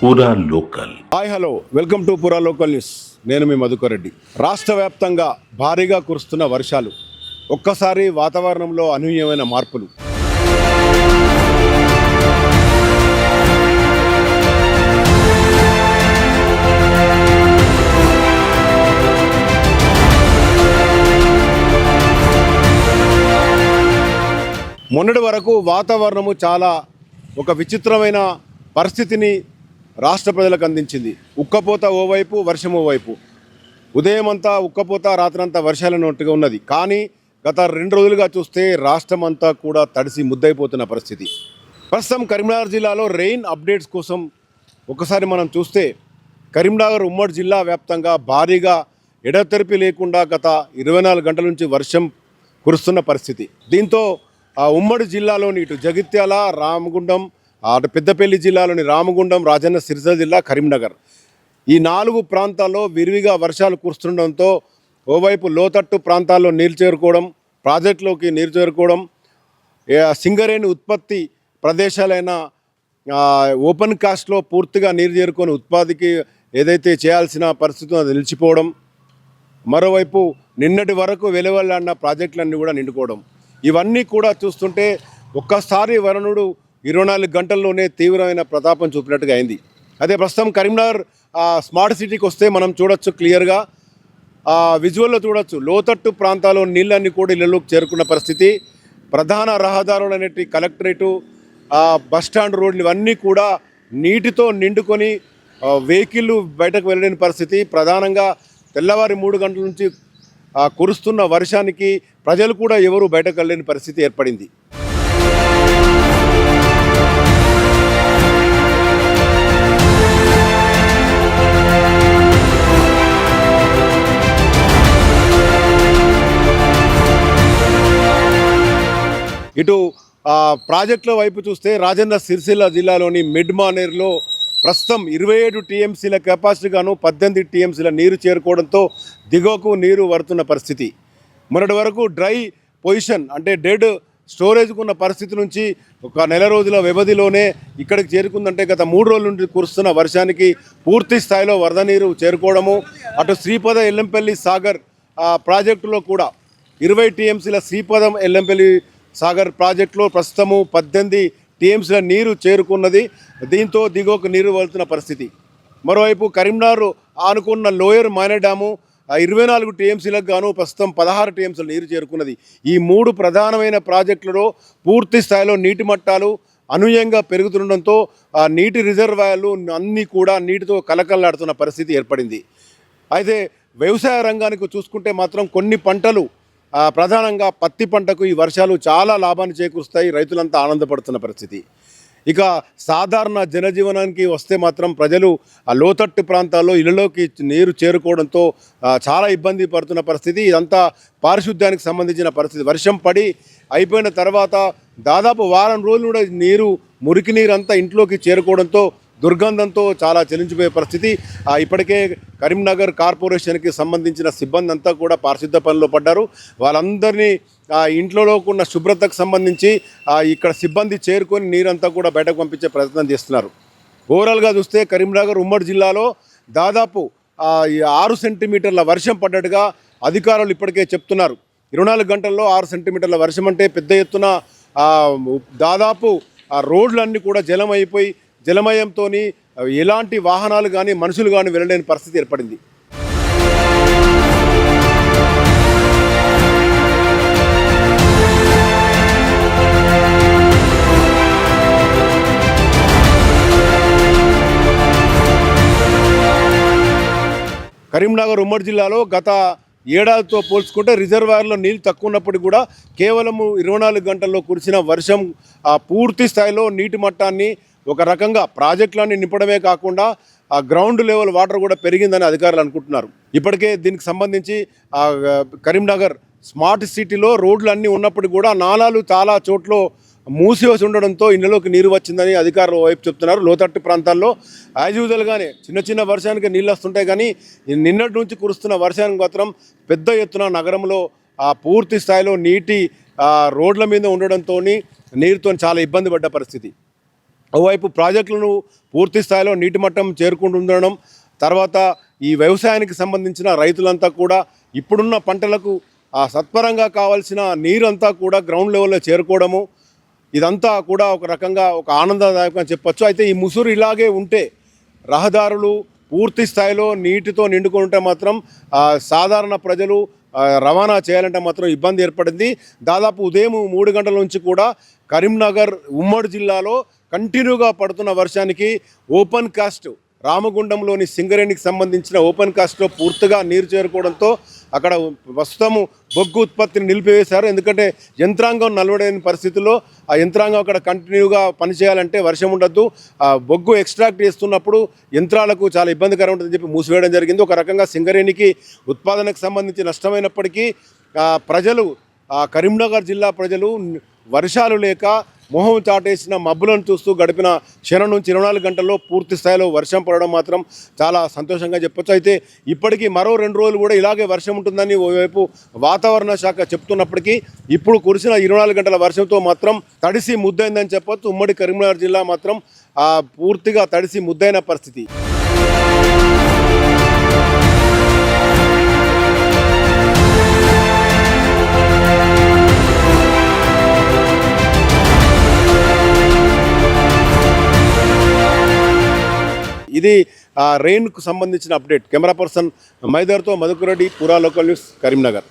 పూరా local. Hi hello, welcome to పూరా local news. నేను మీ మధుకర్ రెడ్డి. రాష్ట్ర వ్యాప్తంగా భారీగా కురుస్తున్న వర్షాలు, ఒక్కసారి వాతావరణంలో అనూహ్యమైన మార్పులు. మొన్నటి వరకు వాతావరణము చాలా ఒక విచిత్రమైన పరిస్థితిని రాష్ట్ర ప్రజలకు అందించింది. ఉక్కపోత ఓవైపు, వర్షం ఓవైపు. ఉదయం అంతా ఉక్కపోత, రాత్రంతా వర్షాలన్నట్టుగా ఉన్నది. కానీ గత 2 రోజులుగా చూస్తే రాష్ట్రం అంతా కూడా తడిసి ముద్దైపోతున్న పరిస్థితి. ప్రస్తుతం కరీంనగర్ జిల్లాలో రెయిన్ అప్డేట్స్ కోసం ఒకసారి మనం చూస్తే, కరీంనగర్ ఉమ్మడి జిల్లా వ్యాప్తంగా భారీగా ఎడతెరిపి లేకుండా గత 24 గంటల నుంచి వర్షం కురుస్తున్న పరిస్థితి. దీంతో ఉమ్మడి జిల్లాలోని ఇటు జగిత్యాల, రామగుండం, అటు పెద్దపల్లి జిల్లాలోని రామగుండం, రాజన్న సిరిసిల్ల జిల్లా, కరీంనగర్, ఈ 4 ప్రాంతాల్లో విరివిగా వర్షాలు కురుస్తుండడంతో ఓవైపు లోతట్టు ప్రాంతాల్లో నీరు చేరుకోవడం, ప్రాజెక్టులోకి నీరు చేరుకోవడం, సింగరేణి ఉత్పత్తి ప్రదేశాలైన ఓపెన్ కాస్ట్లో పూర్తిగా నీరు చేరుకొని ఉత్పత్తికి ఏదైతే చేయాల్సిన పరిస్థితి అది నిలిచిపోవడం, మరోవైపు నిన్నటి వరకు వెలువలాడిన ప్రాజెక్టులన్నీ కూడా నిండుకోవడం, ఇవన్నీ కూడా చూస్తుంటే ఒక్కసారి వరుణుడు 24 గంటల్లోనే తీవ్రమైన ప్రతాపం చూపినట్టుగా అయింది. అదే ప్రస్తుతం కరీంనగర్ స్మార్ట్ సిటీకి వస్తే మనం చూడొచ్చు, క్లియర్గా విజువల్లో చూడొచ్చు, లోతట్టు ప్రాంతాల్లో నీళ్ళన్నీ కూడా ఇళ్లలోకి చేరుకున్న పరిస్థితి. ప్రధాన రహదారులు అనేటి కలెక్టరేటు, బస్టాండ్ రోడ్లు ఇవన్నీ కూడా నీటితో నిండుకొని వెహికల్ బయటకు వెళ్ళలేని పరిస్థితి. ప్రధానంగా తెల్లవారి 3 గంటల నుంచి కురుస్తున్న వర్షానికి ప్రజలు కూడా ఎవరు బయటకు వెళ్ళలేని పరిస్థితి ఏర్పడింది. ఇటు ప్రాజెక్టుల వైపు చూస్తే రాజన్న సిరిసిల్ల జిల్లాలోని మిడ్మానేర్లో ప్రస్తుతం 27 టీఎంసీల కెపాసిటీ గాను 18 టీఎంసీల నీరు చేరుకోవడంతో దిగువకు నీరు వరుతున్న పరిస్థితి. మొన్నటి వరకు డ్రై పొజిషన్ అంటే డెడ్ స్టోరేజ్కు ఉన్న పరిస్థితి నుంచి ఒక 1 రోజుల వ్యవధిలోనే ఇక్కడికి చేరుకుందంటే గత 3 రోజుల నుండి కురుస్తున్న వర్షానికి పూర్తి స్థాయిలో వరద నీరు చేరుకోవడము. అటు శ్రీపద ఎల్లంపల్లి సాగర్ ప్రాజెక్టులో కూడా 20 టీఎంసీల శ్రీపదం ఎల్లంపల్లి సాగర్ ప్రాజెక్టులో ప్రస్తుతము 18 టీఎంసీల నీరు చేరుకున్నది. దీంతో దిగువకు నీరు వెళ్తున్న పరిస్థితి. మరోవైపు కరీంనగర్ ఆనుకున్న లోయర్ మైనే డ్యాము 24 టీఎంసీలకు గాను ప్రస్తుతం 16 టీఎంసీల నీరు చేరుకున్నది. ఈ 3 ప్రధానమైన ప్రాజెక్టులలో పూర్తి స్థాయిలో నీటి మట్టాలు అనూహ్యంగా పెరుగుతుండడంతో నీటి రిజర్వాయర్లు అన్నీ కూడా నీటితో కలకల్లాడుతున్న పరిస్థితి ఏర్పడింది. అయితే వ్యవసాయ రంగానికి చూసుకుంటే మాత్రం కొన్ని పంటలు, ప్రధానంగా పత్తి పంటకు ఈ వర్షాలు చాలా లాభాన్ని చేకూరుస్తాయి. రైతులంతా ఆనందపడుతున్న పరిస్థితి. ఇక సాధారణ జనజీవనానికి వస్తే మాత్రం ప్రజలు లోతట్టు ప్రాంతాల్లో ఇళ్లలోకి నీరు చేరుకోవడంతో చాలా ఇబ్బంది పడుతున్న పరిస్థితి. ఇదంతా పారిశుద్ధ్యానికి సంబంధించిన పరిస్థితి. వర్షం పడి అయిపోయిన తర్వాత దాదాపు వారం రోజులు కూడా నీరు, మురికి నీరు అంతా ఇంట్లోకి చేరుకోవడంతో దుర్గంధంతో చాలా చెలించిపోయే పరిస్థితి. ఇప్పటికే కరీంనగర్ కార్పొరేషన్కి సంబంధించిన సిబ్బంది అంతా కూడా పారిశుద్ధ పనిలో పడ్డారు. వాళ్ళందరినీ ఇంట్లోకి ఉన్న శుభ్రతకు సంబంధించి ఇక్కడ సిబ్బంది చేరుకొని నీరంతా కూడా బయటకు పంపించే ప్రయత్నం చేస్తున్నారు. ఓవరాల్గా చూస్తే కరీంనగర్ ఉమ్మడి జిల్లాలో దాదాపు 6 సెంటీమీటర్ల వర్షం పడ్డట్టుగా అధికారులు ఇప్పటికే చెప్తున్నారు. 24 గంటల్లో 6 సెంటీమీటర్ల వర్షం అంటే పెద్ద ఎత్తున దాదాపు రోడ్లన్నీ కూడా జలమైపోయి, జలమయంతో ఎలాంటి వాహనాలు కానీ మనుషులు కానీ వెళ్ళలేని పరిస్థితి ఏర్పడింది. కరీంనగర్ ఉమ్మడి జిల్లాలో గత ఏడాదితో పోల్చుకుంటే రిజర్వాయర్లో నీళ్ళు తక్కువ ఉన్నప్పటికీ కూడా కేవలం 24 గంటల్లో కురిసిన వర్షం పూర్తి స్థాయిలో నీటి మట్టాన్ని ఒక రకంగా ప్రాజెక్టులన్నీ నింపడమే కాకుండా గ్రౌండ్ లెవెల్ వాటర్ కూడా పెరిగిందని అధికారులు అనుకుంటున్నారు. ఇప్పటికే దీనికి సంబంధించి కరీంనగర్ స్మార్ట్ సిటీలో రోడ్లు అన్నీ ఉన్నప్పటికీ కూడా నాలాలు చాలా చోట్ల మూసివేసి ఉండడంతో ఇళ్లలోకి నీరు వచ్చిందని అధికారులు వైపు చెప్తున్నారు. లోతట్టు ప్రాంతాల్లో యాజ్ యూజువల్గానే చిన్న చిన్న వర్షానికి నీళ్ళు వస్తుంటాయి, కానీ నిన్నటి నుంచి కురుస్తున్న వర్షానికి మాత్రం పెద్ద ఎత్తున నగరంలో పూర్తి స్థాయిలో నీటి రోడ్ల మీద ఉండడంతో నీరుతో చాలా ఇబ్బంది పడ్డ పరిస్థితి. ఓవైపు ప్రాజెక్టులను పూర్తి స్థాయిలో నీటి మట్టం చేరుకుంటుండడం, తర్వాత ఈ వ్యవసాయానికి సంబంధించిన రైతులంతా కూడా ఇప్పుడున్న పంటలకు సత్వరంగా కావాల్సిన నీరంతా కూడా గ్రౌండ్ లెవెల్లో చేరుకోవడము, ఇదంతా కూడా ఒక రకంగా ఒక ఆనందదాయకంగా చెప్పొచ్చు. అయితే ఈ ముసురు ఇలాగే ఉంటే రహదారులు పూర్తి స్థాయిలో నీటితో నిండుకుంటే మాత్రం సాధారణ ప్రజలు రవాణా చేయాలంటే మాత్రం ఇబ్బంది ఏర్పడింది. దాదాపు ఉదయం 3 గంటల నుంచి కూడా కరీంనగర్ ఉమ్మడి జిల్లాలో కంటిన్యూగా పడుతున్న వర్షానికి ఓపెన్ కాస్ట్ రామగుండంలోని సింగరేణికి సంబంధించిన ఓపెన్ కాస్ట్లో పూర్తిగా నీరు చేరుకోవడంతో అక్కడ ప్రస్తుతము బొగ్గు ఉత్పత్తిని నిలిపివేశారు. ఎందుకంటే యంత్రాంగం నలవడైన పరిస్థితుల్లో ఆ యంత్రాంగం అక్కడ కంటిన్యూగా పనిచేయాలంటే వర్షం ఉండొద్దు, బొగ్గు ఎక్స్ట్రాక్ట్ చేస్తున్నప్పుడు యంత్రాలకు చాలా ఇబ్బందికరం ఉంటుందని చెప్పి మూసివేయడం జరిగింది. ఒక రకంగా సింగరేణికి ఉత్పాదనకు సంబంధించి నష్టమైనప్పటికీ ప్రజలు కరీంనగర్ జిల్లా ప్రజలు వర్షాలు లేక మొహం చాటేసిన మబ్బులను చూస్తూ గడిపిన క్షణం నుంచి 24 గంటల్లో పూర్తి స్థాయిలో వర్షం పడడం మాత్రం చాలా సంతోషంగా చెప్పొచ్చు. అయితే ఇప్పటికీ మరో 2 రోజులు కూడా ఇలాగే వర్షం ఉంటుందని ఓవైపు వాతావరణ శాఖ చెప్తున్నప్పటికీ ఇప్పుడు కురిసిన 24 గంటల వర్షంతో మాత్రం తడిసి ముద్దైందని చెప్పొచ్చు. ఉమ్మడి కరీంనగర్ జిల్లా మాత్రం పూర్తిగా తడిసి ముద్దైన పరిస్థితి. ఇది రెయిన్కు సంబంధించిన అప్డేట్. కెమెరా పర్సన్ మైదర్తో మధుకురెడ్డి, పురా లోకల్ న్యూస్, కరీంనగర్.